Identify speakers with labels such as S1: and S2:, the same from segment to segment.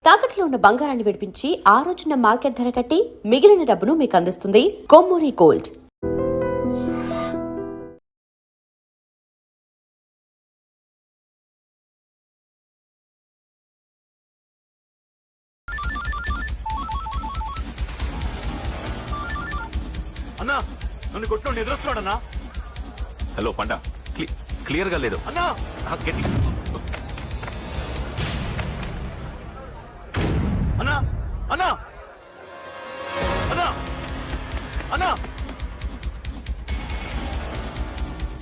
S1: తాకట్లో ఉన్న బంగారాన్ని విడిపించి ఆ రోజున మార్కెట్ ధర కట్టి మిగిలిన డబ్బును మీకు అందిస్తుంది కొమ్మూరి గోల్డ్.
S2: అన్నా నన్ను కొట్టు నిద్రస్తున్నాడన్నా.
S3: హలో పండా, క్లియర్ గా లేదు
S2: అన్నా.
S3: గట్టి
S2: అన్నా అన్నా అన్నా అన్నా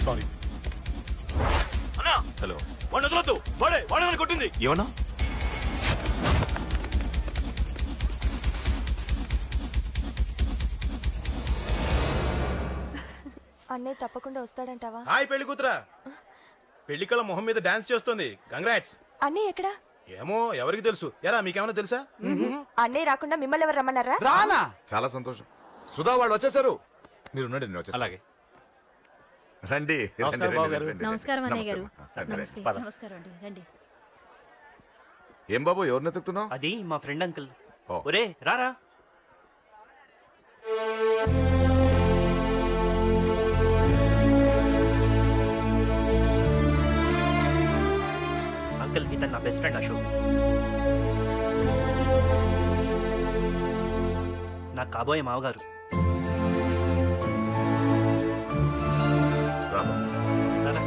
S4: సారీ.
S2: అన్నా.
S3: హలో,
S2: వాడిని వదలొద్దు. వాడే నన్ను కొట్టింది.
S3: ఏమన్నా?
S5: అన్నయ్య తప్పకుండా వస్తాడంటావా?
S2: హాయ్ పెళ్లి కూతురా. పెళ్లి కళ మొహం మీద డాన్స్ చేస్తుంది. కంగ్రాట్స్.
S5: అన్నయ్య ఎక్కడా?
S2: ఏమో ఎవరికి తెలుసు. ఎరా మీకేమైనా తెలుసా?
S5: అన్నయ్య రాకుండా మిమ్మల్ని ఎవరు రమ్మన్నారా?
S4: రానా?
S6: చాలా సంతోషం. సుధా వాళ్ళు వచ్చేసారు. మీరు ఉండండి, నేను వచ్చేస్తాను.
S3: అలాగే.
S6: రండి.
S2: నమస్కారం బాబు గారు.
S7: నమస్కారం అన్నయ్య గారు.
S6: నమస్తే.
S7: నమస్తే. నమస్కారం అండి, రండి.
S6: ఏం బాబు, ఎవరిని ఎత్తుకుతున్నావు?
S8: అది మా ఫ్రెండ్ అంకుల్.
S6: ఓ.
S8: ఒరే రారా. అంకుల్, ఇతను నా బెస్ట్ ఫ్రెండ్ అశోక్. నా కాబోయే మావగారు.
S6: రా బాబు.
S8: రారా.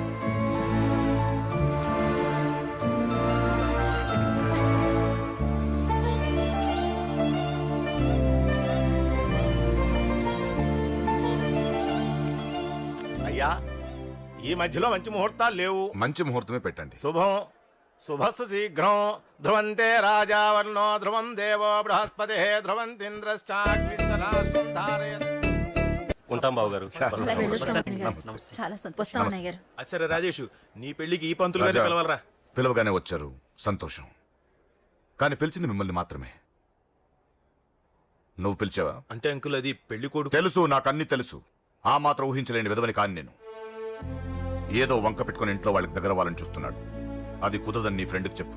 S2: అయ్యా, ఈ మధ్యలో మంచి ముహూర్తాలు లేవు.
S6: మంచి ముహూర్తమే పెట్టండి.
S2: శుభం శుభస్సు శీఘ్రం. ధ్రువంతే రాజావర్ణో ధ్రువం దేవో బృహస్పతి ధ్రువంతింద్రశ్చాగ్నిశ్చరాష్ట్రం ధారయత్. ఉంటాం బాబు గారు.
S7: వెళ్ళొస్తాం అన్నయ్య గారు.
S6: నమస్తే.
S7: చాలా సంతోషం అన్నయ్య గారు.
S2: అచ్చరే రాజేషు, నీ పెళ్లికి ఈ పంతులు గారిని
S6: రాజా,
S2: పిలవాలరా.
S6: పిలవగానే వచ్చారు, సంతోషం. కానీ పిలిచింది మిమ్మల్ని మాత్రమే. నువ్వు పిలిచావా?
S2: అంటే అంకుల్, అది పెళ్లి కొడుకు.
S6: తెలుసు, నాకన్నీ తెలుసు. ఆ మాత్రం ఊహించలేని విధవని కాని నేను. ఏదో వంక పెట్టుకుని ఇంట్లో వాళ్ళకి దగ్గర వాళ్ళని చూస్తున్నాడు. అది కుదరదని నీ ఫ్రెండ్కి చెప్పు.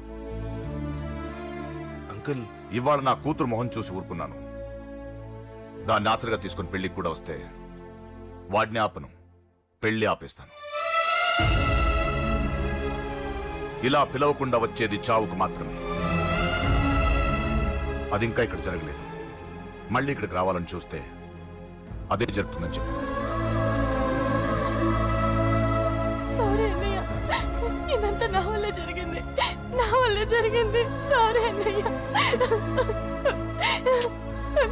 S2: అంకుల్,
S6: ఇవాళ నా కూతురు మొహం చూసి ఊరుకున్నాను. దాన్ని ఆసరిగా తీసుకుని పెళ్లికి కూడా వస్తే వాడిని ఆపను, పెళ్లి ఆపేస్తాను. ఇలా పిలవకుండా వచ్చేది చావుకు మాత్రమే. అది ఇంకా ఇక్కడ జరగలేదు. మళ్ళీ ఇక్కడికి రావాలని చూస్తే అదే జరుగుతుందని చెప్పు.
S5: సారీ అన్నయ్య, ఇదంతా నా వల్ల జరిగింది. నా వల్ల జరిగింది. సారీ అన్నయ్య,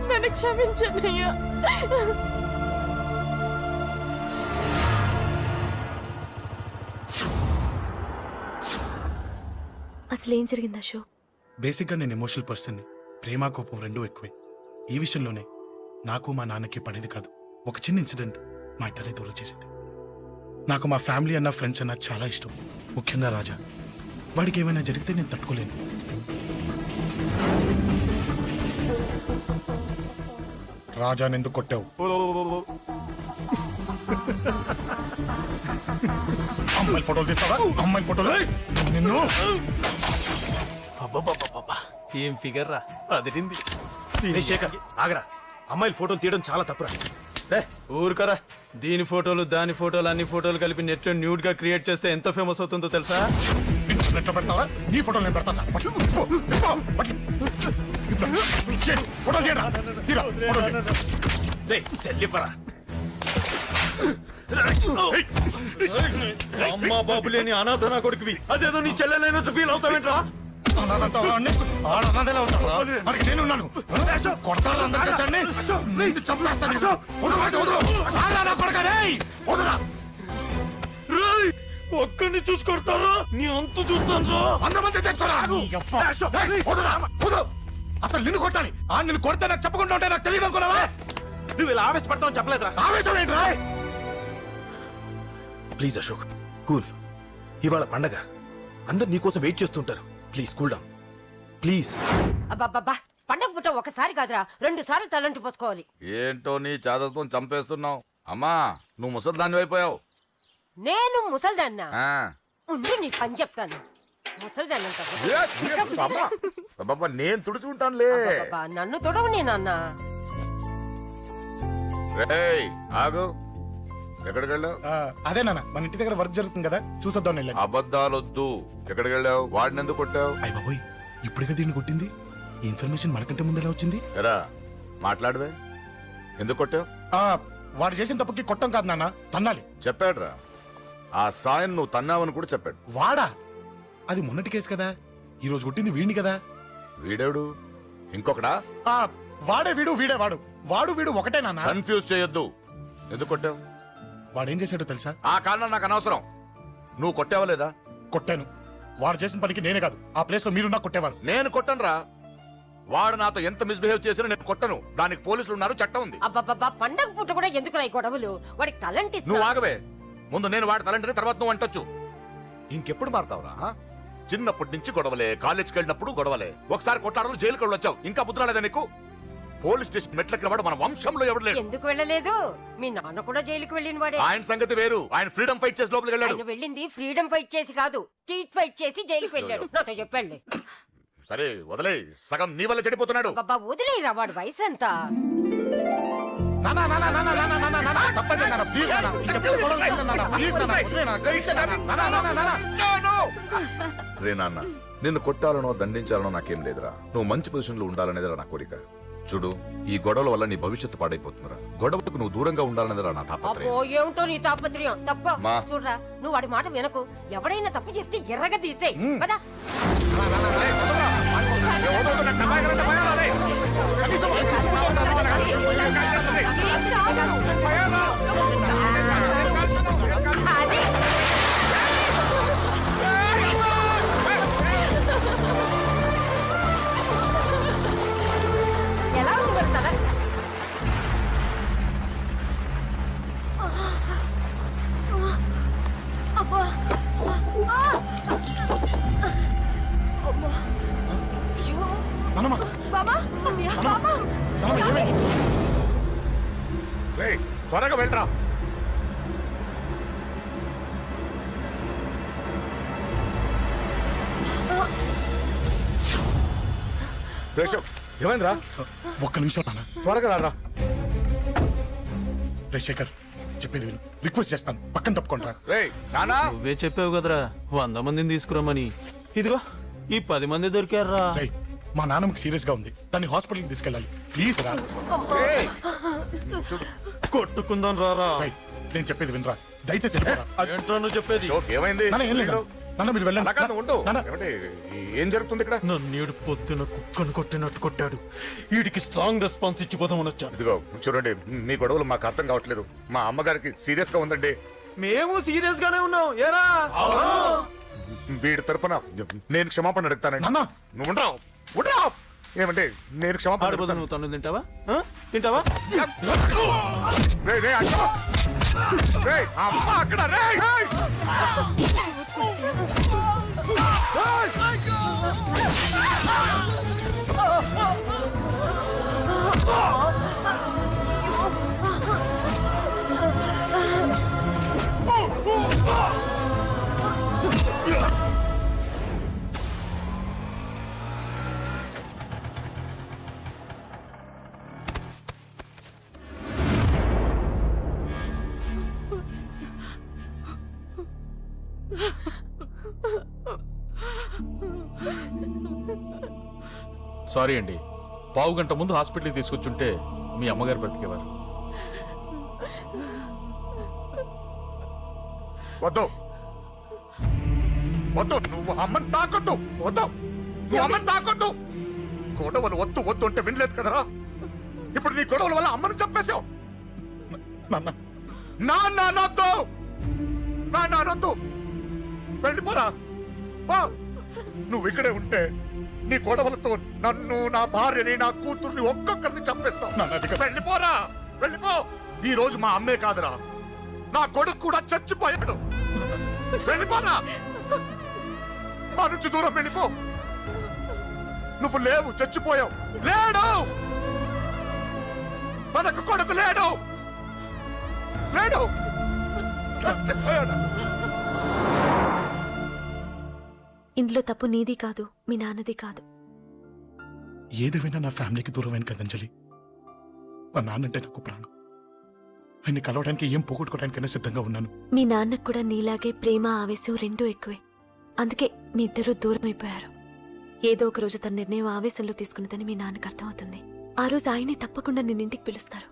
S5: నన్ను క్షమించన్నయ్య. అసలు ఏం జరిగింది అశోక్?
S4: బేసిక్గా నేను ఎమోషనల్ పర్సన్ని. ప్రేమ కోపం రెండూ ఎక్కువే. ఈ విషయంలోనే నాకు మా నాన్నకి పడేది కాదు. ఒక చిన్న ఇన్సిడెంట్ మా ఇద్దరిని దూరం చేసింది. నాకు మా ఫ్యామిలీ అన్న ఫ్రెండ్స్ అన్న చాలా ఇష్టం, ముఖ్యంగా రాజా. వాడికి ఏమైనా జరిగితే నేను తట్టుకోలేను. రాజాని ఎందుకు కొట్టావు? అమ్మాయిల ఫోటోలు తీస్తావా? అమ్మాయిల ఫోటోలు నిన్ను.
S2: ఏం ఫిగర్ రా, అదిరింది. శేఖర్ ఆగరా, అమ్మాయిల ఫోటోలు తీయడం చాలా తప్పురా.
S9: ఊరుకరా. దీని ఫోటోలు దాని ఫోటోలు అన్ని ఫోటోలు కలిపి నెట్ లో న్యూడ్ గా క్రియేట్ చేస్తే ఎంత ఫేమస్ అవుతుందో తెలుసా?
S4: ఇంటర్నెట్ లో పెడతావా? నీ ఫోటోలు నేను పెడతా.
S9: అమ్మా బాబు లేని అనాథ నా కొడుకువి, అదేదో నీ చెల్లెలైనట్టు ఫీల్ అవుతావేంట్రా?
S4: నేనున్నాను. కొడతారు అందరికీ. చంపేస్తాను.
S9: ఒక్కడిని చూసి కొడతారా? నీ అంతు చూస్తాను.
S4: అంతమంది తెచ్చుకోరా. అసలు నిన్ను కొట్టాలి. నిన్ను కొడితే నాకు చెప్పకుండా ఉంటే నాకు తెలియదు అనుకున్నావా?
S2: నువ్వు ఇలా ఆవేశపడతావు చెప్పలేదురా.
S4: ఆవేశం ఏంట్రా?
S2: Please Ashok, cool. ఇవాళ పండగ, అందరు నీకోసం వెయిట్ చేస్తుంటారు. Please cool down, please.
S10: అబ్బబ్బబ్బా, పండగ పుట్ట ఒకసారి కాదురా, 2 సార్లు తలంటి పోసుకోవాలి.
S6: ఏంటో నీ చాదత్వం చంపేస్తున్నావు. అమ్మా, నువ్వు ముసలి దాన్ని అయిపోయావు.
S10: నేను ముసల్దాన్నా?
S6: ఆ,
S10: ఉండి నీ పని చెప్తాను.
S6: అబ్బబ్బా, నేను తుడుచుకుంటానులే.
S10: నన్ను తొడవు నాన్న.
S6: రేయ్ ఆగు, ఎక్కడికి వెళ్ళావు?
S4: అదే నాన్న మన ఇంటి దగ్గర వర్క్ జరుగుతుంది కదా చూసొద్దాం వెళ్ళండి.
S6: అబద్ధాలొద్దు. ఎక్కడికి వెళ్ళావు? వాడిని ఎందుకు కొట్టావు?
S4: అయ్య బాబోయ్ ఇప్పుడుగా దీన్ని కొట్టింది. ఈ ఇన్ఫర్మేషన్ మనకంటే ముందు ఎలా వచ్చింది?
S6: ఎరా మాట్లాడవే, ఎందుకు కొట్టావు?
S4: వాడు చేసిన తప్పుకి కొట్టం కాదు నాన్న, తన్నాలి.
S6: చెప్పాడురా, ఆ సాయం నువ్వు తన్నావని కూడా చెప్పాడు.
S4: వాడా? అది మొన్నటి కేసు కదా, ఈ రోజు కొట్టింది వీడిని కదా.
S6: వీడేడు ఇంకొకడా?
S4: వాడే వీడు, వీడే వాడు. వాడు వీడు ఒకటే నాన్న.
S6: కన్ఫ్యూజ్ చేయొద్దు. ఎందుకు కొట్టావు?
S4: వాడేం చేశాడో తెలుసా?
S6: ఆ కారణం నాకు అనవసరం. నువ్వు కొట్టావా లేదా?
S4: కొట్టాను. వాడు చేసిన పనికి నేనే కాదు, ఆ ప్లేస్ లో మీరున్నా కొట్టేవారు.
S6: నేను కొట్టనురా. వాడు నాతో ఎంత మిస్బిహేవ్ చేసినా నేను కొట్టను. దానికి పోలీసులు ఉన్నారు, చట్టం ఉంది.
S10: అబ్బబ్బబ్బా, పండగ పూట కూడా ఎందుకు రాయి గొడవలు? వాడికి తలంటి
S6: నువ్వు ఆగవే. ముందు నేను వాడి తలంటే తర్వాత నువ్వు అంటొచ్చు. ఇంకెప్పుడు మారుతావురా? చిన్నప్పటి నుంచి గొడవలే, కాలేజ్కి వెళ్ళినప్పుడు గొడవలే. ఒకసారి కొట్టాడలు జైలుకి వచ్చావు, ఇంకా బుద్ధి రాలేదా నీకు? పోలీస్ స్టేషన్ మెట్లకి వాడు మన వంశంలో ఎవడు లేడు.
S10: ఎందుకు వెళ్ళలేదు? మీ నాన్న కూడా జైలుకి వెళ్ళిన వాడే.
S6: ఆయన సంగతి వేరు. ఆయన ఫ్రీడమ్ ఫైట్ చేసి లోపలికి వెళ్ళాడు.
S10: ఆయన వెళ్ళింది ఫ్రీడమ్ ఫైట్ చేసి కాదు, స్ట్రీట్ ఫైట్ చేసి జైలుకి వెళ్ళాడు. నాతో చెప్పండి.
S6: సరే వదిలే, సగం నీ వల్ల చెడిపోతున్నాడు.
S10: బాబా వదిలేరా, వాడు వయసు ఎంత?
S6: రే నాన్న, నిన్ను కొట్టాలనో దండించాలనో నాకేం లేదురా. నువ్వు మంచి పొజిషన్ లో ఉండాలనేదిరా నా కోరిక. చూడు, ఈ గొడవల వల్ల నీ భవిష్యత్తు పాడైపోతుందిరా. గొడవకు నువ్వు దూరంగా ఉండాలనేదిరా నా తాపత్రయం.
S10: అబ్బో, ఏమిటో నీ తాపత్రయం. తప్పు
S6: మా.
S10: చూడరా, నువ్వు వాడి మాట వినకు. ఎవడైనా తప్పు చేస్తే ఎర్రగా తీసేయ్ కదా. ఎలా ఉండగలుగుతారా?
S4: నాన్నమ్మ,
S5: బాబా బాబా
S4: నాన్నమ్మ, ఏమైంది?
S6: రేయ్, త్వరగా వెళ్ళరా. రేషవ్, ఏమైందిరా?
S4: ఒక్క నిమిషం నాన్న.
S6: త్వరగా రారా.
S4: రే శేఖర్, చెప్పేది విను. రిక్వెస్ట్ చేస్తాను, పక్కన తప్పుకుంటారా.
S6: రేయ్ నానా,
S9: నువ్వే చెప్పావు కదరా 100 మందిని తీసుకురమ్మని. ఇదిగో ఈ 10 మంది దొరికారా.
S4: రే, మా నాన్నమ్మకి సీరియస్ గా ఉంది, దాన్ని హాస్పిటల్కి తీసుకెళ్ళాలి. ప్లీజ్ రా.
S6: రేయ్,
S9: కొట్టుకుందాం రారా.
S4: రేయ్, నేను చెప్పేది వినరా, దయచేసి వెళ్ళిపోరా.
S9: ఏంట్రా నువ్వు చెప్పేది?
S6: షోక్ ఏమైంది?
S4: నాన్న, ఏం లేదు నాన్న, మీరు వెళ్ళండి.
S6: అలా కాదు, ఉండు.
S4: నాన్న,
S6: ఏమంటే, ఏం జరుగుతుంది ఇక్కడ?
S9: నన్నేడు పొద్దున కుక్కను కొట్టినట్టు కొట్టాడు. వీడికి స్ట్రాంగ్ రెస్పాన్స్ ఇచ్చిపోదామని వచ్చాను.
S6: ఇదిగో చూడండి, మీ గొడవలు మాకు అర్థం కావట్లేదు. మా అమ్మగారికి సీరియస్ గా ఉందండి.
S9: మేము సీరియస్ గానే ఉన్నాం. ఏరా
S6: వీడి తరపున నేను క్షమాపణ అడుగుతానండి.
S4: నాన్న.
S6: నువ్వు ఉండరావు, ఉండరావు. ఏమంటే నేను క్షమాపణ
S9: ఆడిపోతా.
S6: అడుగుతాను.
S9: నువ్వు తను తింటావా? తింటావా?
S6: రేయ్, రేయ్, అక్కడ. రేయ్, అమ్మ అక్కడ. రేయ్, రేయ్.
S3: సారీ అండి, పావు గంట ముందు హాస్పిటల్కి తీసుకొచ్చుంటే మీ అమ్మగారు బ్రతికేవారు.
S6: వద్దు, వద్దు, నువ్వు అమ్మని తాకొద్దు. వద్దు, నువ్వు అమ్మని తాకొద్దు. గొడవలు వద్దు వద్దు అంటే వినలేదు కదరా. ఇప్పుడు నీ గొడవల వల్ల అమ్మని చంపేశావు.
S4: నాన్న,
S6: నాన్నొద్దు, నాన్నొద్దు. వెళ్ళిపోరా. నువ్వు ఇక్కడే ఉంటే నీ గొడవలతో నన్ను, నా భార్యని, నా కూతుర్ని ఒక్కొక్కరిని చంపేస్తావు. వెళ్ళిపోరా, వెళ్ళిపో. ఈ రోజు మా అమ్మే కాదురా, నా కొడుకు కూడా చచ్చిపోయాడు. వెళ్ళిపోరా, మా నుంచి దూరం వెళ్ళిపో. నువ్వు లేవు, చచ్చిపోయావు. లేడు, మనకు కొడుకు లేడు, లేడు, చచ్చిపోయాడు.
S5: ఇందులో తప్పు నీది కాదు, మీ నాన్నది కాదు.
S4: ఏదేమైనా నా ఫ్యామిలీకి దూరమైన కదా అంజలి. మా నాన్నంటే నాకు ప్రాణం. ఆయన్ని కలవడానికి ఏం పోగొట్టుకోవడానికైనా సిద్ధంగా ఉన్నాను.
S5: మీ నాన్నకు కూడా నీలాగే ప్రేమ, ఆవేశం రెండూ ఎక్కువే. అందుకే మీ ఇద్దరూ దూరం అయిపోయారు. ఏదో ఒక రోజు తన నిర్ణయం ఆవేశంలో తీసుకున్నదని మీ నాన్నకు అర్థమవుతుంది. ఆ రోజు ఆయనే తప్పకుండా నిన్నింటికి పిలుస్తారు.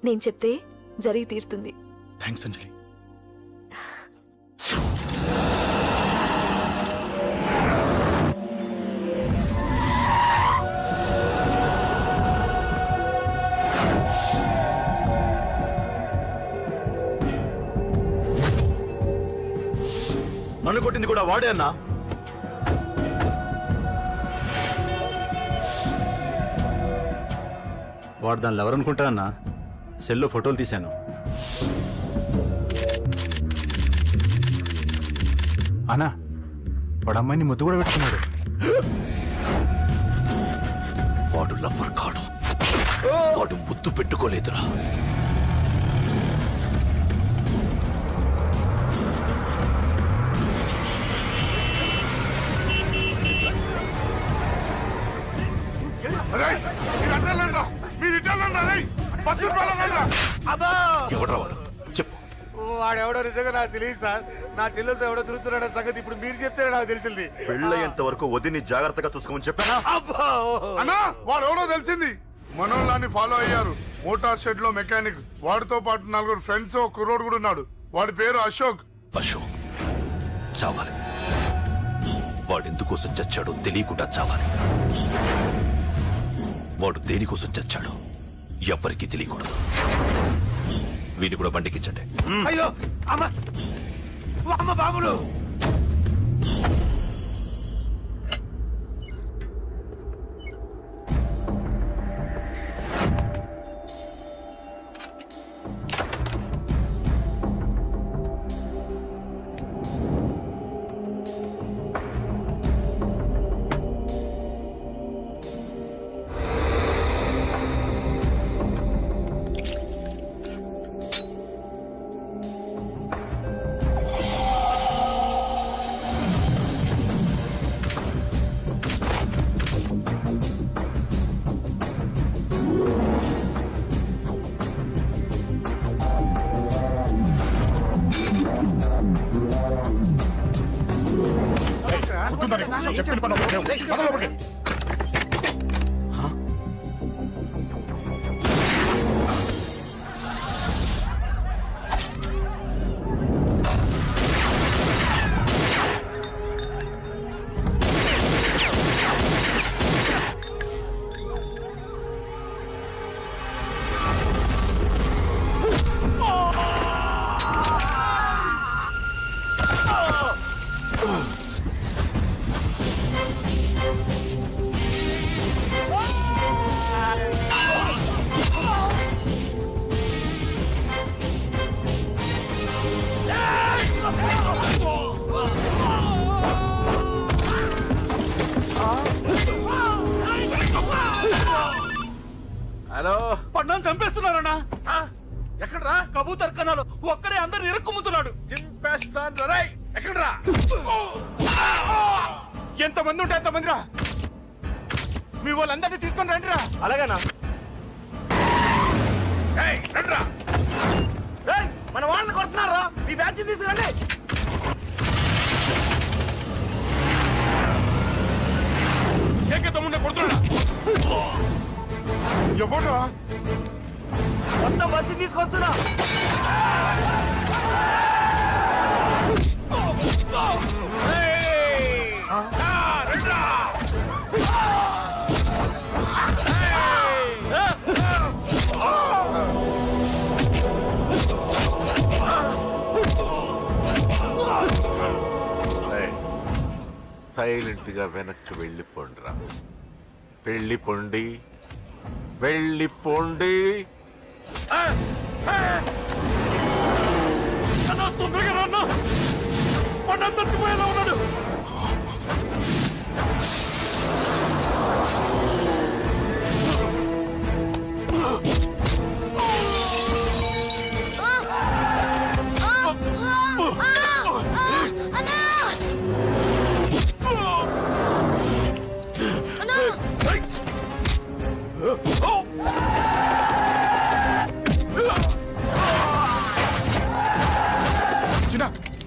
S5: నేను చెప్తే జరిగి తీరుతుంది.
S4: థ్యాంక్స్ అంజలి.
S2: నన్ను కొట్టింది కూడా వాడే అన్నా.
S9: వాడు దానిలో ఎవరనుకుంటా అన్న, సెల్లో ఫోటోలు తీశాను. అన్నా వాడు అమ్మాయిని ముద్దు కూడా పెట్టుకున్నాడు.
S2: వాడు లవ్వర్ కాడు, వాడు ముద్దు పెట్టుకోలేదురా. ఎవడ్రా వాడు? చెప్పు.
S9: వాడెవడో నిజంగా నాకు తెలియదు సార్. నా చెల్లెలతో ఎవడో తిరుగుతున్నాడ సంగతి ఇప్పుడు మీరు చెప్తేనే నాకు తెలిసింది.
S6: పెళ్ళయ్యేంత వరకు వదిని జాగ్రత్తగా చూసుకోమని చెప్పానా?
S11: అన్నా వాడు ఎవడో తెలిసింది. మనోళ్ళని ఫాలో అయ్యారు. మోటార్ షెడ్ లో మెకానిక్, వాడితో పాటు 4 ఫ్రెండ్స్, ఒక కుర్రోడు కూడా ఉన్నాడు. వాడి పేరు అశోక్.
S2: అశోక్ చావాలి. వాడెందుకోసం చచ్చాడో తెలియకుండా చావాలి. వాడు దేనికోసం చచ్చాడో ఎవ్వరికీ తెలియకూడదు. వీడిని కూడా బండికించండి.
S9: అయ్యో అమ్మ, అమ్మ బాబులు.
S4: చెప్పిన పని ఒకటే.
S3: హలో, పడ్డాను చంపేస్తున్నారన్నా. ఎక్కడ్రా? కబూతర్ కన్నాలు ఒక్కడే అందరిని ఇరుక్కుమ్ముతున్నాడు. చింపేస్తాను రా. ఎక్కడ్రా? ఎంతమంది ఉంటే ఎంతమంది రా. మీ వాళ్ళందరినీ తీసుకొని రండి రా.
S8: అలాగేనా?
S3: రండిరా. మన వాళ్ళని కొడుతున్నారా? ఈ బ్యాచ్ తీసుకురండి. ఏకతమ్ముడిని కొడుతున్నా.
S11: ఎవడా?
S3: మొత్తం బస్సు తీసుకొస్తున్నా.
S6: సైలెంట్ గా వెనక్కి వెళ్ళిపోండిరా. వెళ్ళిపోండి, వెళ్ళిపోండి.
S3: తొందరగా రన్నా. మొన్న చచ్చిపోయేలా ఉన్నాడు.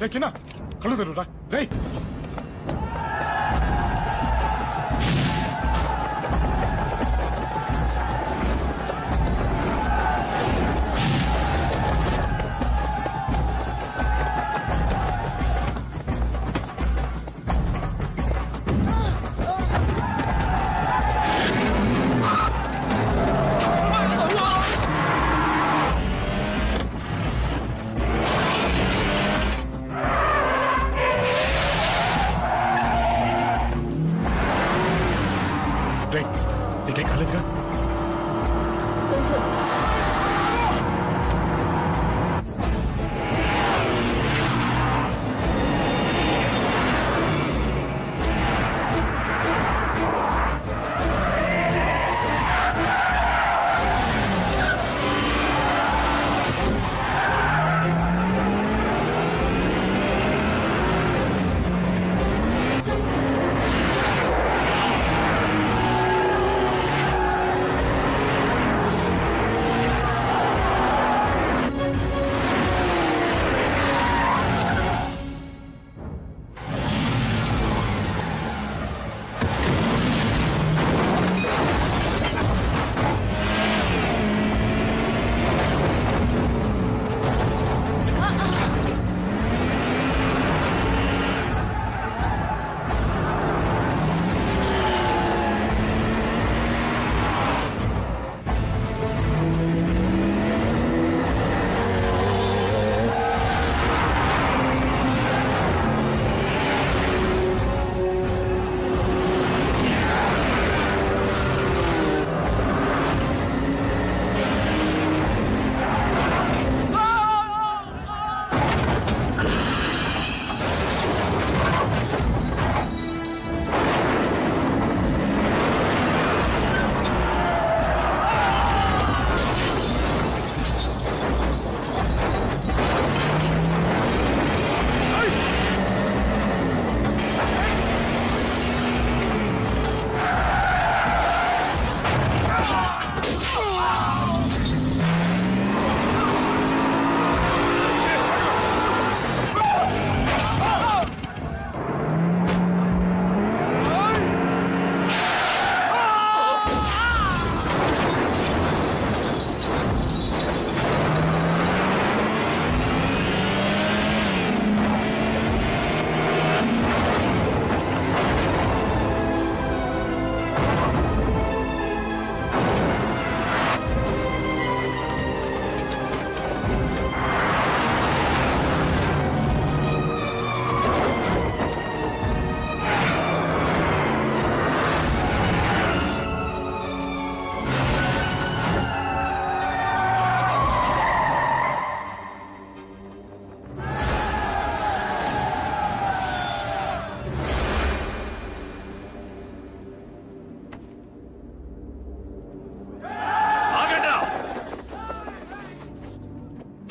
S4: రే చిన్న కళ్ళు తెరురా రే. రే నీకేం కాలేదుగా?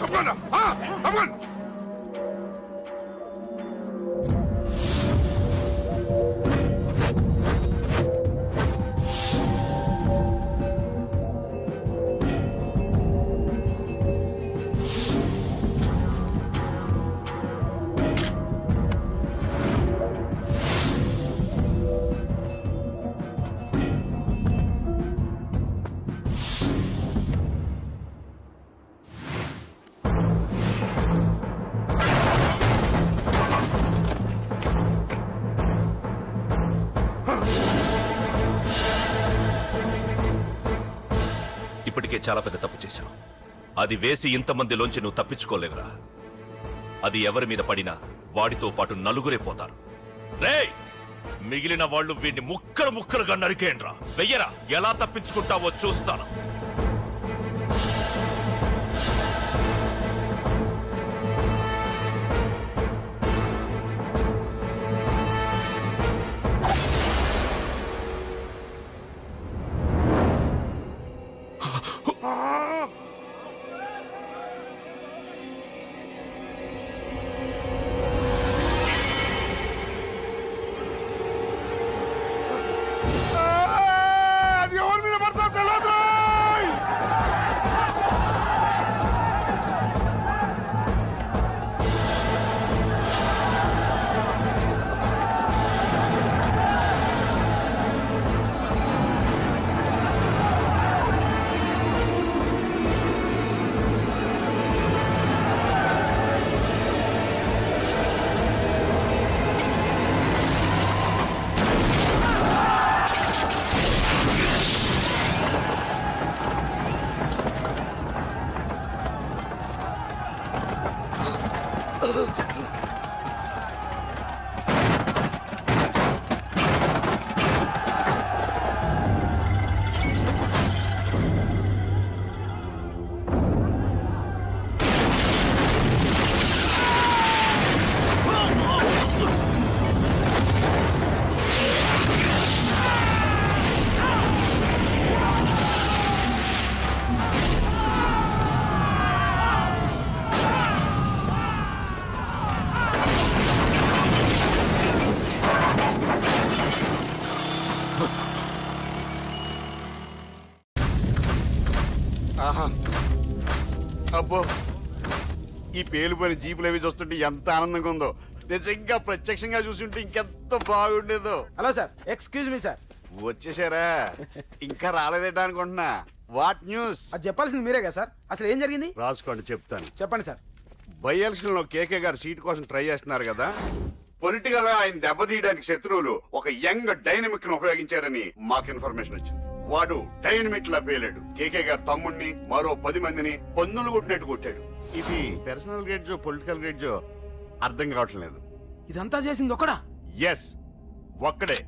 S11: తప్పకుండా తప్పకుండా.
S6: ఇప్పటికే చాలా పెద్ద తప్పు చేశావు. అది వేసి ఇంతమందిలోంచి నువ్వు తప్పించుకోలేవురా. అది ఎవరి మీద పడినా వాడితో పాటు నలుగురే పోతారు. రేయ్, మిగిలిన వాళ్ళు వీడిని ముక్కలు ముక్కలుగా నరికేయండ్రా. వెయ్యరా, ఎలా తప్పించుకుంటావో చూస్తాను.
S11: అది ఎవరి మీద పడతా తెలియదు. ఆహా అబ్బో ఈ పేలిపోయిన జీపులు అవి చూస్తుంటే ఎంత ఆనందంగా ఉందో నిజంగా ప్రత్యక్షంగా చూస్తుంటే ఇంకెంత బాగుండేదో.
S9: Hello sir, excuse me sir.
S11: వచ్చేసారా? ఇంకా రాలేదేట అనుకుంటున్నా. What news?
S9: అది చెప్పాల్సింది మీరే కదా సార్. అసలు ఏం జరిగింది
S11: రాసుకోండి, చెప్తాను.
S9: చెప్పండి సార్.
S11: బై ఎలక్షన్ లో కేకే గారు సీట్ కోసం ట్రై చేస్తున్నారు కదా. పొలిటికల్ గా ఆయన దెబ్బతీయడానికి శత్రువులు ఒక యంగ్ డైనమిక్ ను ఉపయోగించారని మాకు ఇన్ఫర్మేషన్ వచ్చింది. వాడు డైనమిక్ లా పేలాడు. కేకే గారు తమ్ముడిని మరో 10 మందిని పన్నులు కొట్టినట్టు కొట్టాడు. ఇది పర్సనల్ గ్రేడ్జో పొలిటికల్ గ్రేడ్జో అర్థం కావట్లేదు.
S9: ఇదంతా చేసింది ఒకడా?
S11: ఎస్, ఒక్కడే,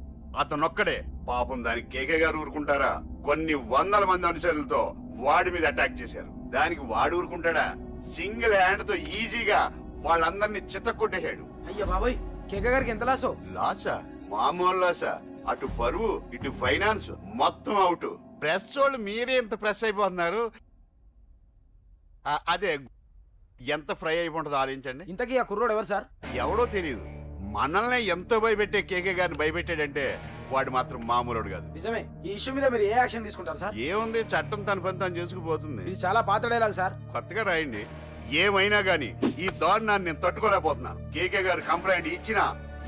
S11: అతనొక్కడే. పాపం దానికి కేకే గారు ఊరుకుంటారా? కొన్ని వందల మంది అనుచరులతో వాడి మీద అటాక్ చేశారు. దానికి వాడు ఊరుకుంటాడా? సింగిల్ హ్యాండ్ తో ఈజీగా వాళ్ళందరినీ చిత్తకొట్టేశాడు.
S9: అయ్యా బాబోయ్, కేక గారికి ఎంత లాసో?
S11: లాసా? మామూలు లాసా? అటు పరువు ఇటు ఫైనాన్స్ మొత్తం అవుట్. ప్రెస్ వాళ్ళు మీరే ఎంత ప్రెస్ అయిపోతున్నారు. అదే ఎంత ఫ్రై అయిపోతుందో ఆలోచించండి.
S9: ఇంతకీ ఆ కుర్రోడు ఎవరు సార్?
S11: ఎవడో తెలియదు. మనల్ని ఎంతో భయపెట్టే కేకే గారిని భయపెట్టాడంటే వాడు మాత్రం మామూలుడు కాదు.
S9: నిజమే. ఈ ఇష్యూ మీద మీరు ఏ యాక్షన్ తీసుకుంటారు సార్?
S11: ఏముంది, చట్టం తన పని తను చేసుకుపోతుంది.
S9: ఇది చాలా పాత డైలాగ్ సార్.
S11: కొత్తగా రాయండి. ఏమైనా గాని ఈ దారుణాన్ని నేను తట్టుకోలేకపోతున్నాను. కేకే గారు కంప్లైంట్ ఇచ్చినా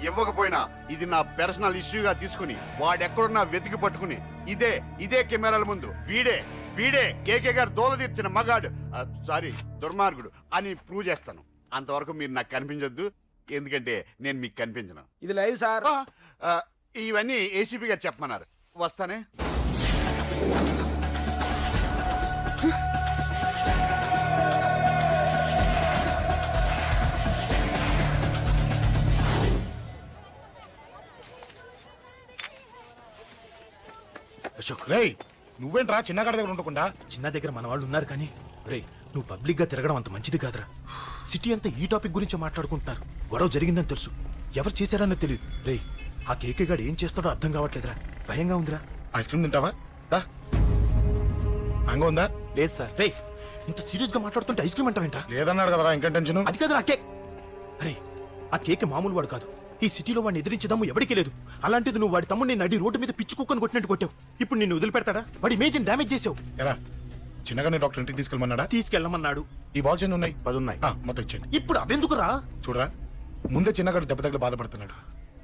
S11: ఇవ్వకపోయినా ఇది నా పర్సనల్ ఇష్యూగా తీసుకుని వాడెక్కడున్నా వెతికి పట్టుకుని ఇదే కెమెరాల ముందు వీడే కేకే గారు దోల తీర్చిన మగాడు, సారీ దుర్మార్గుడు అని ప్రూవ్ చేస్తాను. అంతవరకు మీరు నాకు కనిపించొద్దు, ఎందుకంటే నేను మీకు కనిపించను.
S9: ఇది లైవ్ సార్.
S11: ఇవన్నీ ఏసీపీ గారు చెప్పమన్నారు. వస్తానే.
S2: అశోక్,
S4: రేయ్, నువ్వేంట్రా చిన్నగాడి దగ్గర ఉండకుండా?
S2: చిన్న దగ్గర మన వాళ్ళు ఉన్నారు కానీ రే, నువ్వు పబ్లిక్ గా తిరగడం అంత మంచిది కాదురా. సిటీ అంతా ఈ టాపిక్ గురించి మాట్లాడుకుంటున్నారు. గొడవ జరిగిందని తెలుసు, ఎవరు చేశారన్నది తెలియదు. రే, ఆ కేకే గాడు ఏం చేస్తాడో అర్థం కావట్లేదురా. భయంగా ఉందిరా.
S4: ఐస్ క్రీమ్ తింటావా? దా. మ్యాంగో ఉందా?
S2: లేదు సార్. రే, ఇంత సీరియస్ గా మాట్లాడుతుంటే ఐస్ క్రీమ్ అంటావేంట్రా?
S4: లేదన్నాడు కదరా, ఇంకా టెన్షన్.
S2: అది కాదు ఆ కేక్. అరే, ఆ కేక్ మామూలు వాడు కాదు. ఈ సిటీలో వాడిని ఎదిరించదాము ఎవరికీ లేదు. అలాంటిది నువ్వు వాడి తమ్ముడిని నడి రోడ్డు మీద పిచ్చి కుక్కను కొట్టినట్టు కొట్టావు. ఇప్పుడు నిన్ను వదిలిపెడతాడా? వాడి ఇమేజ్ డ్యామేజ్ చేసావు.
S4: ఎరా, చిన్నగానే డాక్టర్ ఇంటికి తీసుకెళ్ళమన్నాడా?
S2: తీసుకెళ్ళమన్నాడు.
S4: ఈ బాల్స్ ఎన్ని ఉన్నాయి?
S2: 10 ఉన్నాయి.
S4: మొత్తం ఇచ్చేయండి.
S2: ఇప్పుడు అవెందుకురా?
S4: చూడరా, ముందే చిన్నగాడు దెబ్బ తగిలి బాధపడుతున్నాడు.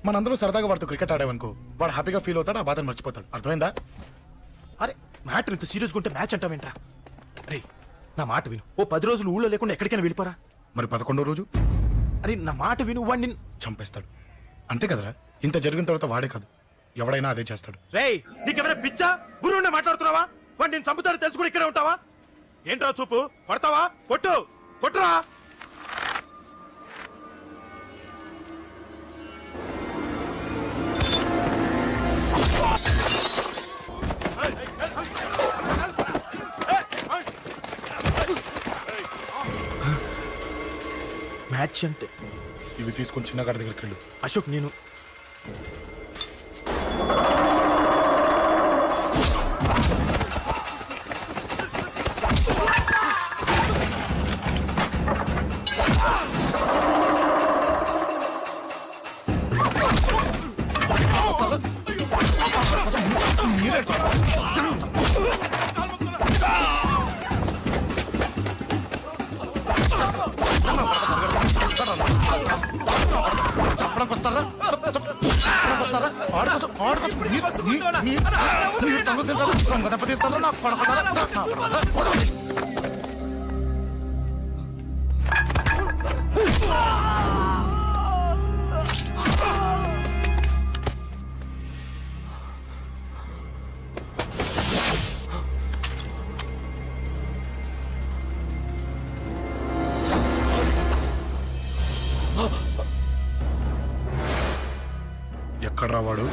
S4: మనందరం సరదాగా వాడితో క్రికెట్ ఆడామనుకో, వాడు హ్యాపీగా ఫీల్ అవుతాడు, ఆ బాధను మర్చిపోతాడు. అర్థమైందా?
S2: అరే, మ్యాటర్ ఇంత సీరియస్గా ఉంటే మ్యాచ్ అంటావేంట్రా? అరే, నా మాట విను. ఓ 10 రోజులు ఊళ్ళో లేకుండా ఎక్కడికైనా వెళ్ళిపోరా.
S4: మరి 11వ రోజు?
S2: అరే, నా మాట విను. వాడిని
S4: చంపేస్తాడు. అంతే కదరా? ఇంత జరిగిన తర్వాత వాడే కాదు, ఎవడైనా అదే చేస్తాడు.
S2: రేయ్, నీకెవరైనా పిచ్చా? గురువునే మాట్లాడుతున్నావా? వాడు నేను చంపుతాడు తెలుసు కూడా ఇక్కడే ఉంటావా? ఏంట్రా చూపు? కొడతావా? కొట్టురా. మ్యాచ్ అంటే
S4: ఇవి తీసుకొని చిన్నగాడి దగ్గరికి వెళ్ళు.
S2: అశోక్, నేను
S4: ఎక్కడ్రా వాడు?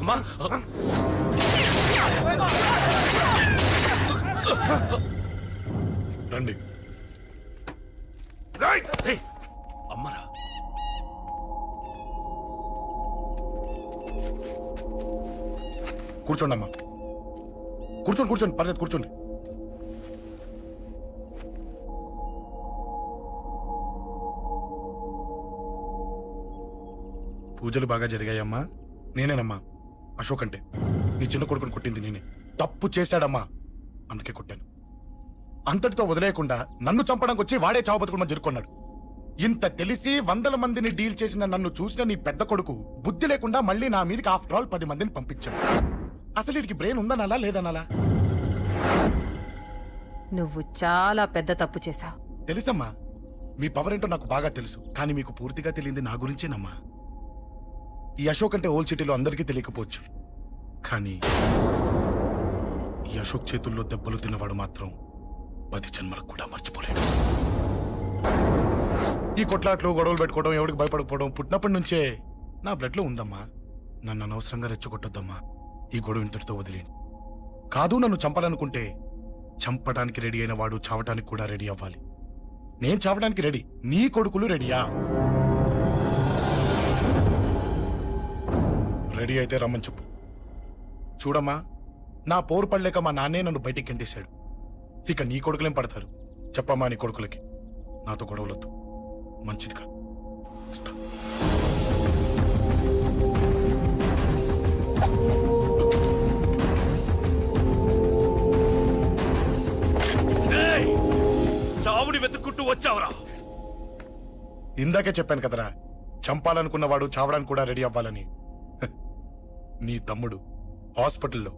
S2: అమ్మా
S4: రండి.
S2: రేయ్, అమ్మరా
S4: కూర్చోండి అమ్మా. కూర్చోండి పర్లేదు కూర్చోండి. పూజలు బాగా జరిగాయమ్మా. నేనేనమ్మా అశోక్ అంటే. నీ చిన్న కొడుకుని కొట్టింది నేనే. తప్పు చేశాడమ్మా, అందుకే కొట్టాను. అంతటితో వదిలేయకుండా నన్ను చంపడానికి వచ్చి వాడే చావు బతుకుని జరుపుకున్నాడు. ఇంత తెలిసి 100 మందిని డీల్ చేసిన నన్ను చూసిన నీ పెద్ద కొడుకు బుద్ధి లేకుండా మళ్ళీ నా మీదకి ఆఫ్టర్ ఆల్ 10 మందిని పంపించాడు. అసలు వీడికి బ్రెయిన్ ఉందనాలా లేదనాలా?
S10: నువ్వు చాలా పెద్ద తప్పు చేశావు.
S4: తెలుసమ్మా, మీ పవర్ ఏంటో నాకు బాగా తెలుసు. కానీ మీకు పూర్తిగా తెలియంది నా గురించేనమ్మా. ఈ అశోక్ అంటే ఓల్డ్ సిటీలో అందరికీ తెలియకపోవచ్చు, కానీ ఈ అశోక్ చేతుల్లో దెబ్బలు తిన్నవాడు మాత్రం 10 జన్మలకు కూడా మర్చిపోలేడు. ఈ కొట్లాట్లు గొడవలు పెట్టుకోవడం, ఎవరికి భయపడకపోవడం పుట్టినప్పటి నుంచే నా బ్లడ్లో ఉందమ్మా. నన్ను అనవసరంగా రెచ్చగొట్టొద్దమ్మా. ఈ గొడవ ఇంతటితో వదిలేండి. కాదు, నన్ను చంపాలనుకుంటే చంపడానికి రెడీ అయిన వాడు చావటానికి కూడా రెడీ అవ్వాలి. నేను చావడానికి రెడీ, నీ కొడుకులు రెడీయా? రెడీ అయితే రమ్మని చెప్పు. చూడమ్మా, నా పోరు పడలేక మా నాన్నే నన్ను బయటికి గెంటేశాడు. ఇక నీ కొడుకులేం పడతారు? చెప్పమ్మా నీ కొడుకులకి నాతో గొడవలొద్దు, మంచిది కాదు. వస్తా.
S2: చావుని వెతుక్కుంటూ వచ్చావురా.
S4: ఇందాకే చెప్పాను కదరా, చంపాలనుకున్నవాడు చావడానికి కూడా రెడీ అవ్వాలని. నీ తమ్ముడు హాస్పిటల్లో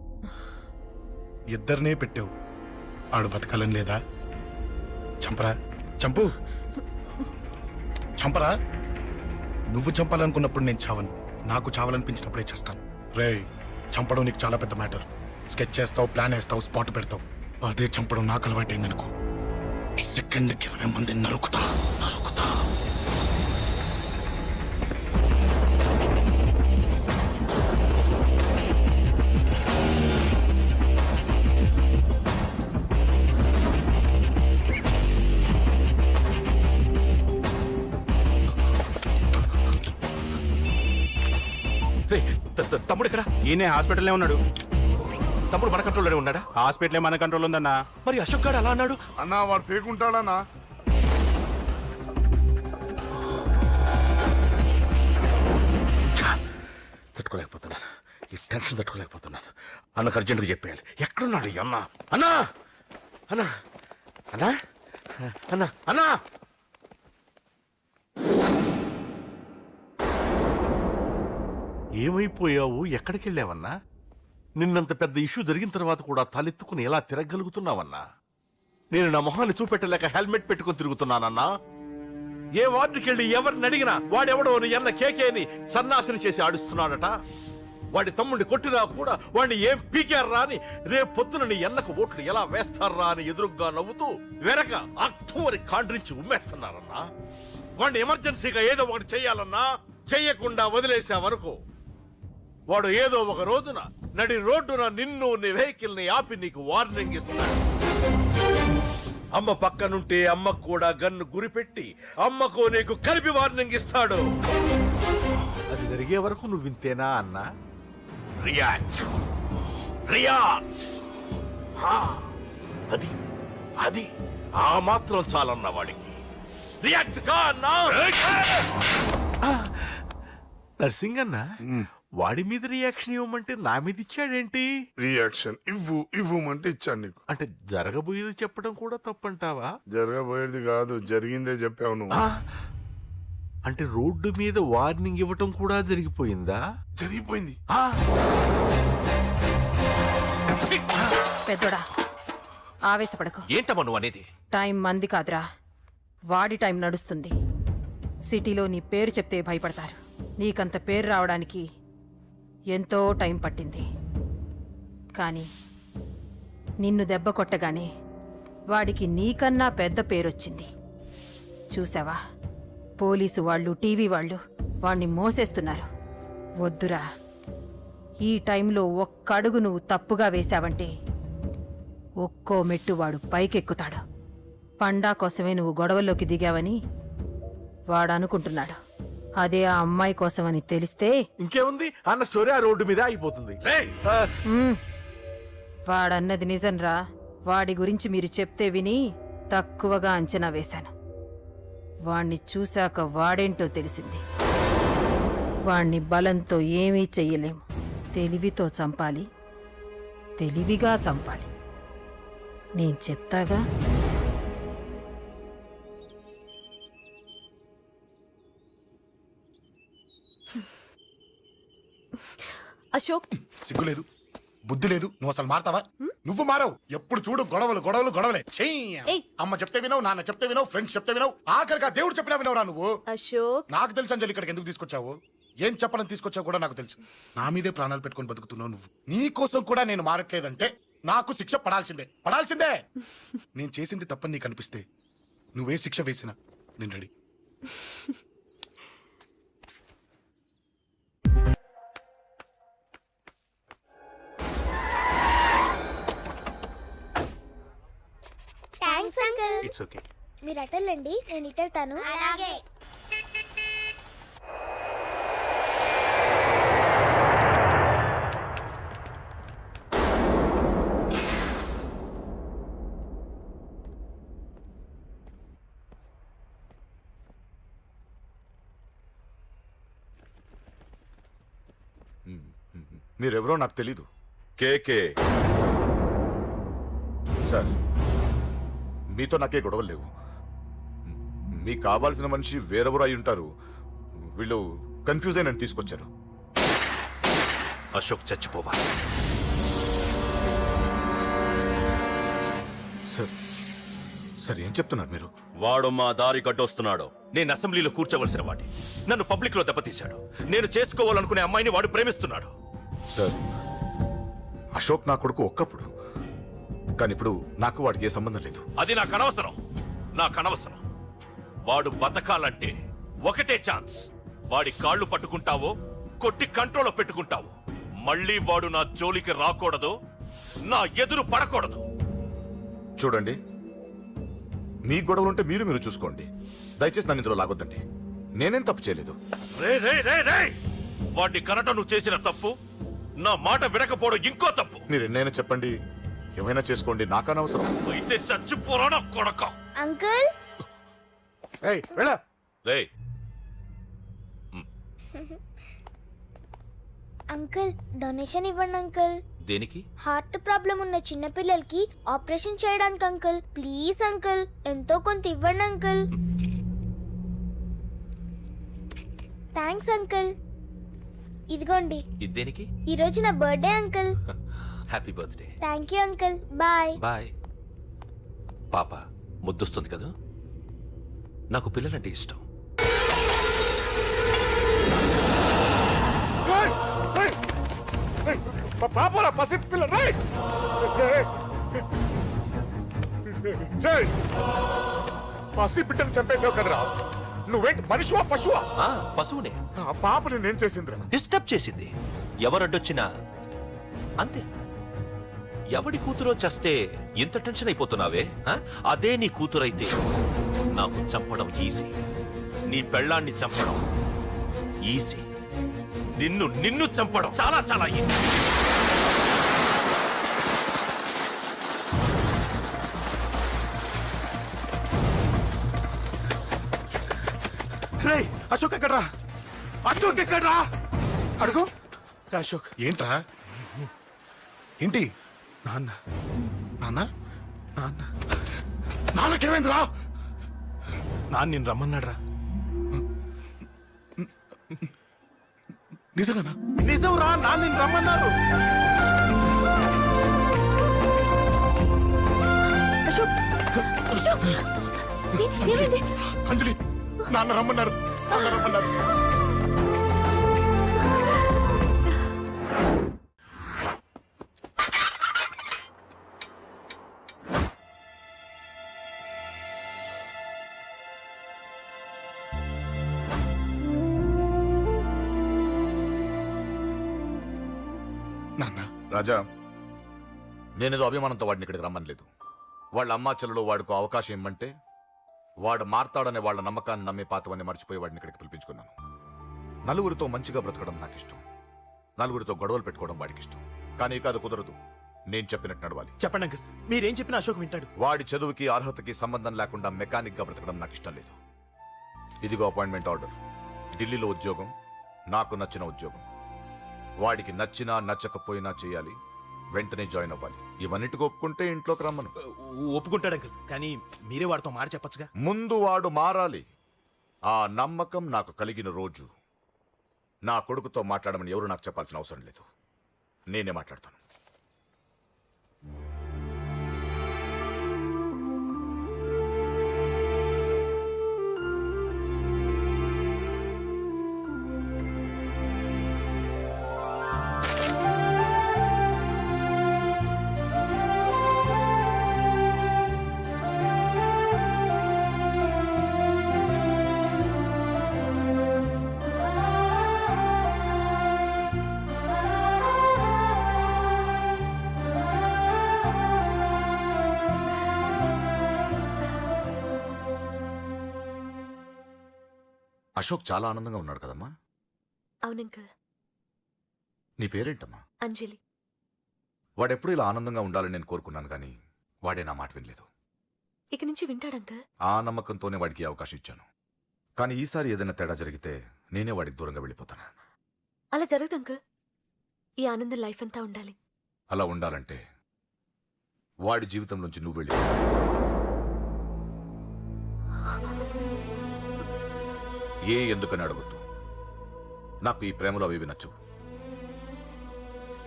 S4: ఇద్దరినే పెట్టావు. ఆడు బతకాలని లేదా? చంపరా, చంపు, చంపరా. నువ్వు చంపాలనుకున్నప్పుడు నేను చావను, నాకు చావాలనిపించినప్పుడే చేస్తాను. రేయ్, చంపడం నీకు చాలా పెద్ద మ్యాటర్. స్కెచ్ చేస్తావు, ప్లాన్ వేస్తావు, స్పాట్ పెడతావు. అదే చంపడం నాకు అలవాటైందనుకో, సెకండ్కి 20 మందిని నరుకుతా.
S2: తమ్ముడు ఇక్కడ?
S9: ఈయనే హాస్పిటల్లో ఉన్నాడు.
S2: తమ్ముడు మన కంట్రోల్లోనే ఉన్నాడా?
S9: హాస్పిటలే మన కంట్రోల్ ఉందన్నా.
S2: మరి అశోక్ గారు అలా అన్నాడు.
S11: అన్నా వాడు పేకుంటాడన్నా.
S2: తట్టుకోలేకపోతున్నాను, ఈ టెన్షన్ తట్టుకోలేకపోతున్నాను. అన్నకు అర్జెంట్గా చెప్పేయాలి. ఎక్కడున్నాడు ఈ అన్న? అన్నా అన్నా అన్నా అన్నా అన్నా ఏమైపోయావు? ఎక్కడికి వెళ్ళావన్నా? నిన్నంత పెద్ద ఇష్యూ జరిగిన తర్వాత కూడా తలెత్తుకుని ఎలా తిరగలుగుతున్నావన్నా? నేను నా మొహాన్ని చూపెట్టలేక హెల్మెట్ పెట్టుకుని తిరుగుతున్నానన్నా. ఏ వార్డుకి వెళ్ళి ఎవరిని అడిగినా వాడెవడో నీ అన్న కేకేని సన్నాసిని చేసి ఆడిస్తున్నాడట. వాడి తమ్ముడిని కొట్టినా కూడా వాడిని ఏం పీకారా అని రేపు పొద్దున నీ అన్నకు ఓట్లు ఎలా వేస్తారా అని ఎదురుగ్గా నవ్వుతూ వెనక అక్టోబరి కాండ్రించి ఉమ్మేస్తున్నారన్నా. వాడిని ఎమర్జెన్సీగా ఏదో ఒకటి చెయ్యాలన్నా, చెయ్యకుండా వదిలేసావనుకో, వాడు ఏదో ఒక రోజున నడి రోడ్డున నిన్ను నీ వెహికల్ ని ఆపి నీకు వార్నింగ్ ఇస్తాడు. అమ్మ పక్కనుంటే అమ్మకు కూడా గన్ను గురిపెట్టి అమ్మకు నీకు కలిపి వార్నింగ్ ఇస్తాడు. అది జరిగే వరకు నువ్వు వింతేనా అన్నా? React react. అది అది ఆ మాత్రం చాలన్న వాడికి. రియాక్ట్ కా అన్నా. నర్సింగ్ అన్న, వాడి మీద రియాక్షన్ ఇవ్వమంటే నా మీద ఇచ్చాడేంటి?
S11: రియాక్షన్ ఇవ్వమంటే ఇచ్చాను నీకు.
S2: అంటే జరగబోయేది చెప్పడం కూడా తప్పంటావా?
S11: జరగబోయేది కాదు, జరిగిందే చెప్పావు నువ్వు.
S2: అంటే రోడ్డు మీద వార్నింగ్ ఇవ్వటం కూడా జరిగిపోయిందా?
S11: జరిగిపోయింది.
S10: పెద్దోడా, ఆవేశపడకు.
S2: ఏంటమ్మా నువ్వు అనేది?
S10: టైం మంది కాదురా, వాడి టైం నడుస్తుంది. సిటీలో నీ పేరు చెప్తే భయపడతారు. నీకంత పేరు రావడానికి ఎంతో టైం పట్టింది. కానీ నిన్ను దెబ్బ కొట్టగానే వాడికి నీకన్నా పెద్ద పేరొచ్చింది. చూసావా, పోలీసు వాళ్ళు, టీవీ వాళ్ళు వాణ్ణి మోసేస్తున్నారు. వద్దురా, ఈ టైంలో ఒక్క అడుగు నువ్వు తప్పుగా వేశావంటే ఒక్కో మెట్టు వాడు పైకెక్కుతాడు. పండా కోసమే నువ్వు గొడవల్లోకి దిగావని వాడు అనుకుంటున్నాడు. అదే ఆ అమ్మాయి కోసమని తెలిస్తే
S2: ఇంకేముంది అన్న స్టోరీ ఆ రోడ్డు మీద అయిపోతుంది.
S10: వాడన్నది నిజంరా. వాడి గురించి మీరు చెప్తే విని తక్కువగా అంచనా వేశాను. వాణ్ణి చూశాక వాడేంటో తెలిసింది. వాణ్ణి బలంతో ఏమీ చెయ్యలేము. తెలివితో చంపాలి, తెలివిగా చంపాలి. నేను చెప్తాగా.
S5: అశోక్,
S4: సిగ్గు లేదు, బుద్ధి లేదు. నువ్వు అసలు మారతావా? నువ్వు మారవు. ఎప్పుడు చూడు గొడవలు గొడవలు గొడవలే.
S5: ఏయ్.
S4: అమ్మ చెప్తే వినవు, నాన్న చెప్తే వినవు, ఫ్రెండ్స్ చెప్తే వినవు, ఆఖరిగా దేవుడు చెప్పినా వినవురా నువ్వు.
S5: అశోక్,
S4: నాకు తెలుసు అంజలి ఇక్కడికి ఎందుకు తీసుకొచ్చావు, ఏం చెప్పాలని తీసుకొచ్చావు కూడా నాకు తెలుసు. నా మీదే ప్రాణాలు పెట్టుకొని బతుకుతున్నావు నువ్వు. నీ కోసం కూడా నేను మారట్లేదంటే నాకు శిక్ష పడాల్సిందే, పడాల్సిందే. నేను చేసింది తప్పని నీకు అనిపిస్తే నువ్వే శిక్ష వేసినా నేను ready.
S12: Thanks uncle.
S4: It's okay.
S12: మీరు అటెళ్ళండి, నేను ఇటెళ్తాను. అలాగే.
S6: మీరెవరో నాకు తెలీదు. కేకే సార్, మీతో నాకే గొడవలు లేవు. మీకు కావాల్సిన మనిషి వేరెవరో అయి ఉంటారు. వీళ్ళు కన్ఫ్యూజ్ అయి నన్ను తీసుకొచ్చారు.
S2: అశోక్ చచ్చిపోవాలి.
S6: సార్ సార్ ఏం చెప్తున్నారు మీరు?
S2: వాడు మా దారి కట్టొస్తున్నాడు. నేను అసెంబ్లీలో కూర్చోవలసిన వాడి నన్ను పబ్లిక్ లో దెబ్బతీశాడు. నేను చేసుకోవాలనుకునే అమ్మాయిని వాడు ప్రేమిస్తున్నాడు.
S6: సార్, అశోక్ నా కొడుకు ఒక్కప్పుడు, కానీ ఇప్పుడు నాకు వాడికి ఏ సంబంధం లేదు.
S2: అది నాకు అనవసరం, నాకు అనవసరం. వాడు బతకాలంటే ఒకటే ఛాన్స్. వాడి కాళ్ళు పట్టుకుంటావో కొట్టి కంట్రోల్లో పెట్టుకుంటావు. మళ్ళీ వాడు నా జోలికి రాకూడదు, నా ఎదురు పడకూడదు.
S6: చూడండి, మీ గొడవలుంటే మీరు చూసుకోండి. దయచేసి నన్ను ఇందులో లాగొద్దండి. నేనేం తప్పు చేయలేదు.
S2: రే రే రే రే, వాడిని కనట నువ్వు చేసిన తప్పు, నా మాట వినకపోవడం ఇంకో తప్పు.
S6: మీరు ఎన్నైనా చెప్పండి, ఏమైనా చేసుకోండి, నాకనవసరం.
S2: అయితే చచ్చిపోరా నా కొడక.
S12: అంకుల్.
S2: రే,
S12: అంకుల్, డొనేషన్ ఇవ్వండి అంకుల్.
S2: దేనికి?
S12: హార్ట్ ప్రాబ్లం ఉన్న చిన్న పిల్లలకి ఆపరేషన్ చేయడానికి అంకుల్. ప్లీజ్ అంకుల్, ఎంతో కొంత ఇవ్వండి అంకుల్. Thanks uncle. ఇదిగోండి.
S2: ఇది దేనికి?
S12: ఈ రోజు నా birthday uncle.
S2: Happy birthday.
S12: Thank you uncle. Bye.
S2: Bye. పాప ముద్దొస్తుంది కదా, నాకు పిల్లలంటే ఇష్టం.
S6: పాపరా పసి పిల్ల. పసి బిడ్డను చంపేసావు కదరా. నువ్వేంటి మనిషివా పశువా?
S2: పశువునే.
S6: ఆ పాపని నేను చేసిందిరా.
S2: డిస్టర్బ్ చేసింది. ఎవరడ్డొచ్చినా అంతే. ఎవడి కూతురో చేస్తే ఇంత టెన్షన్ అయిపోతున్నావే? అదే నీ కూతురైతే నాకు చంపడం ఈజీ. నీ పెళ్ళాన్ని చంపడం ఈజీ. నిన్ను చంపడం చాలా చాలా ఈజీ.
S4: అశోక్ ఎక్కడ్రా? అశోక్ ఎక్కడ్రా? అడుగు. అశోక్ ఏంట్రా? ఏంటి? నాన్న నాన్న నాన్న నాన్నకేమైందిరా?
S2: నాన్న నేను రమ్మన్నాడ్రా.
S4: నిజంగానా?
S2: నిజం రా, నాన్న నేను రమ్మన్నారు.
S5: అశోక్, అశోక్, ఏమైంది?
S4: అంజలి, నాన్న రమ్మన్నారు, నాన్న రమ్మన్నారు. నాన్న
S6: రాజా, నేనేదో అభిమానంతో వాడిని ఇక్కడికి రమ్మనలేదు. వాళ్ళ అమ్మా చెల్లెలు వాడికి అవకాశం ఇమ్మంటే వాడు మారతాడనే వాళ్ళ నమ్మకాన్ని నమ్మి పాతవన్నీ మర్చిపోయి వాడిని ఇక్కడికి పిలిపించుకున్నాను. నలుగురితో మంచిగా బ్రతకడం నాకు ఇష్టం, నలుగురితో గొడవలు పెట్టుకోవడం వాడికి ఇష్టం. కానీ ఇక అది కుదరదు. నేను చెప్పినట్టు నడవాలి.
S2: చెప్పండి అంకుల్, మీరేం చెప్పినా అశోక్ వింటాడు.
S6: వాడి చదువుకి అర్హతకి సంబంధం లేకుండా మెకానిక్ గా బ్రతకడం నాకు ఇష్టం లేదు. ఇదిగో అపాయింట్మెంట్ ఆర్డర్. ఢిల్లీలో ఉద్యోగం, నాకు నచ్చిన ఉద్యోగం. వాడికి నచ్చినా నచ్చకపోయినా చేయాలి, వెంటనే జాయిన్ అవ్వాలి. ఇవన్నిటికి ఒప్పుకుంటే ఇంట్లోకి రమ్మను.
S2: ఒప్పుకుంటాడు అంకుల్, కానీ మీరే వాడితో మాట చెప్పచ్చుగా.
S6: ముందు వాడు మారాలి. ఆ నమ్మకం నాకు కలిగిన రోజు నా కొడుకుతో మాట్లాడమని ఎవరు నాకు చెప్పాల్సిన అవసరం లేదు. నేనే మాట్లాడతాను. అశోక్ చాలా ఆనందంగా ఉన్నాడు కదమ్మా.
S5: అవునంకల్.
S6: నీ పేరేంటమ్మా?
S5: అంజలి.
S6: వాడెప్పుడు ఇలా ఆనందంగా ఉండాలని నేను కోరుకున్నాను, కానీ వాడే నా మాట వినలేదు.
S5: ఇక నుంచి వింటాడంకల్.
S6: ఆ నమ్మకంతోనే వాడికి ఈ అవకాశం ఇచ్చాను. కానీ ఈసారి ఏదైనా తేడా జరిగితే నేనే వాడికి దూరంగా వెళ్ళిపోతాను.
S5: అలా జరగదు అంకుల్. ఈ ఆనందం లైఫ్ అంతా ఉండాలి.
S6: అలా ఉండాలంటే వాడి జీవితంలోంచి నువ్వు వెళ్ళి ఎందుకని అడగొద్దు. నాకు ఈ ప్రేమలో అవి నచ్చవు.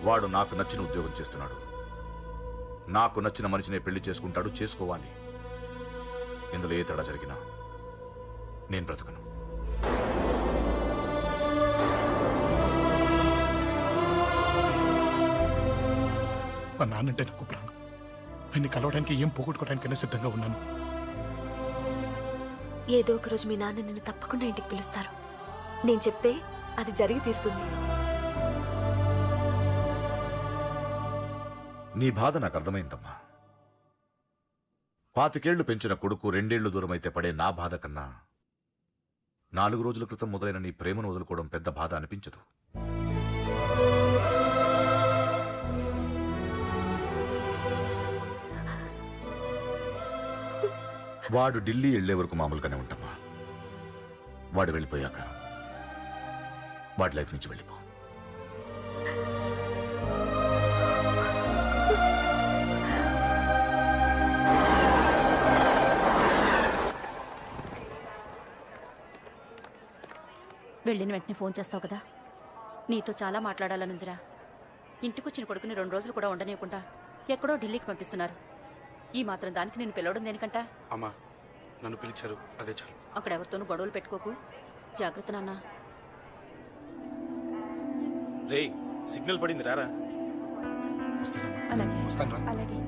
S6: వాడు నాకు నచ్చిన ఉద్యోగం చేస్తున్నాడు, నాకు నచ్చిన మనిషినే పెళ్లి చేసుకుంటాడు, చేసుకోవాలి. ఇందులో ఏ తేడా జరిగినా నేను బ్రతకను.
S4: మా నాన్నంటే నాకు ప్రాణం. ఆయన్ని కలవడానికి ఏం పోగొట్టుకోవడానికైనా సిద్ధంగా ఉన్నాను.
S5: ఏదో ఒక రోజు మీ నాన్న నిన్ను తప్పకుండా ఇంటికి పిలుస్తారు. నేను చెప్తే అది జరిగి తీరుతుంది.
S6: నీ బాధ నాకు అర్థమైందమ్మా. 25 ఏళ్లు పెంచిన కొడుకు 2 ఏళ్లు దూరమైతే పడే నా బాధ కన్నా 4 రోజుల క్రితం మొదలైన నీ ప్రేమను వదులుకోవడం పెద్ద బాధ అనిపించదు. వాడు ఢిల్లీ వెళ్లే వరకు మామూలుగానే ఉంటామా. వాడు వెళ్ళిపోయాక వాడి లైఫ్ నుంచి వెళ్ళిపో.
S7: వెళ్ళిన వెంటనే ఫోన్ చేస్తావు కదా. నీతో చాలా మాట్లాడాలనుందిరా. ఇంటికొచ్చిన కొడుకుని 2 రోజులు కూడా ఉండనివ్వకుండా ఎక్కడో ఢిల్లీకి పంపిస్తున్నారు. ఈ మాత్రం దానికి నేను పిలవడం దేనికంట?
S4: అమ్మా, నన్ను పిలిచారు, అదే చాలు.
S7: అక్కడెవరితోనూ గొడవలు పెట్టుకోకు. జాగ్రత్త నాన్న.
S2: రేయ్, సిగ్నల్ పడింది, రారా.
S4: వస్తానమ్మా.
S7: అలాగే
S4: వస్తాను రా.
S7: అలాగే.